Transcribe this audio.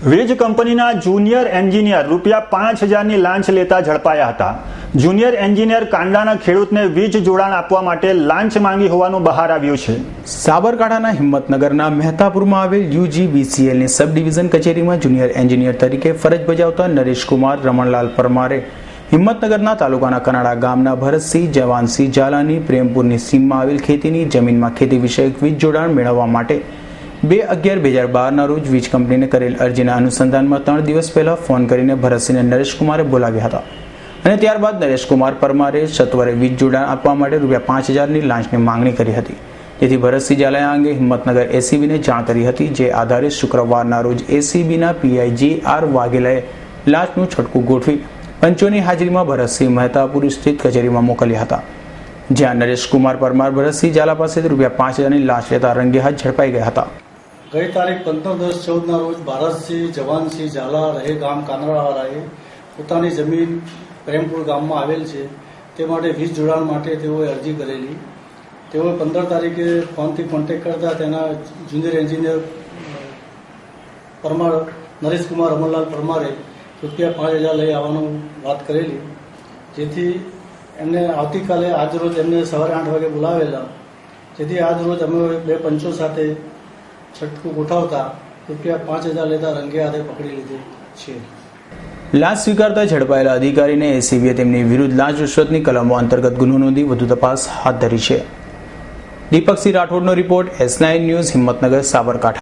વીજ કંપનીના junior engineer ₹5000ની લાંચ લેતા ઝડપાયા હતા। જુનિયર એન્જિનિયર કાંડાના ખેડૂતને વીજ જોડાણ આપવા માટે લાંચ માંગી હોવાનું બહાર આવ્યું છે। સાબરકાંઠાના હિંમતનગરના મહેતાપુરમાં આવેલ UGVCLની સબ ડિવિઝન કચેરીમાં જુનિયર એન્જિનિયર તરીકે ફરજ બજાવતા નરેશકુમાર રમણલાલ પરમારે હિંમતનગરના તાલુકાના કનાડા ગામના ભરતસિંહ જવાનસિંહ ઝાલાની પ્રેમપુરની સીમમાં આવેલ ખેતીની જમીનમાં ખેતી વિષયક વીજ જોડાણ મેળવવા માટે 2/11/2012 રોજ વીજ કંપનીને કરેલ અરજીના અનુસંધાનમાં 3 દિવસ પહેલા ફોન કરીને ભરતસિંહને નરેશકુમારે બોલાવ્યા હતા અને ત્યારબાદ નરેશકુમાર પરમારે સત્વરે વીજ જોડાણ આપવા માટે ₹5000ની લાંચની માંગણી કરી હતી। જેથી ભરતસિંહ ઝાલાએ આ અંગે હિંમતનગર ACBને જાણ કરી હતી, જે આધારે શુક્રવારના રોજ ACBના PI JR વાઘેલાએ લાંચનું છટકું ગોઠવી પંચોની હાજરીમાં ભરતસિંહ મહેતાપુર સ્થિત કચેરીમાં મોકલ્યા હતા, જ્યાં નરેશકુમાર પરમાર ભરતસિંહ ઝાલા પાસેથી ₹5000ની લાંચ લેતા રંગે હાથ ઝડપાઈ ગયા હતા। ગઈ તારીખ 15/10/14ના રોજ ભારતસિંહ જવાનસિંહ ઝાલા રહે ગામ કાનડાવાળાએ પોતાની જમીન પ્રેમપુર ગામમાં આવેલ છે તે માટે વીજ જોડાણ માટે તેઓએ અરજી કરેલી। તેઓએ 15 તારીખે ફોનથી કોન્ટેક્ટ કરતા તેના જુનિયર એન્જિનિયર પરમાર નરેશકુમાર રમણલાલ પરમારે ₹5000 લઈ આવવાનું વાત કરેલી, જેથી એમને આવતીકાલે આજરોજ એમને સવારે 8 વાગે બોલાવેલા, જેથી આજરોજ અમે 2 પંચો સાથે છટકું ગોઠવતા ₹5000 લેતા રંગે હાથે પકડી લીધે છે। લાંચ સ્વીકારતા ઝડપાયેલા અધિકારીને ACBએ તેમની વિરુદ્ધ લાંચ રૂશ્વતની કલમો અંતર્ગત ગુનો નોંધી વધુ તપાસ હાથ ધરી છે। દીપકસિંહ રાઠોડનો report, S9 news, Himmatnagar, Sabarkantha.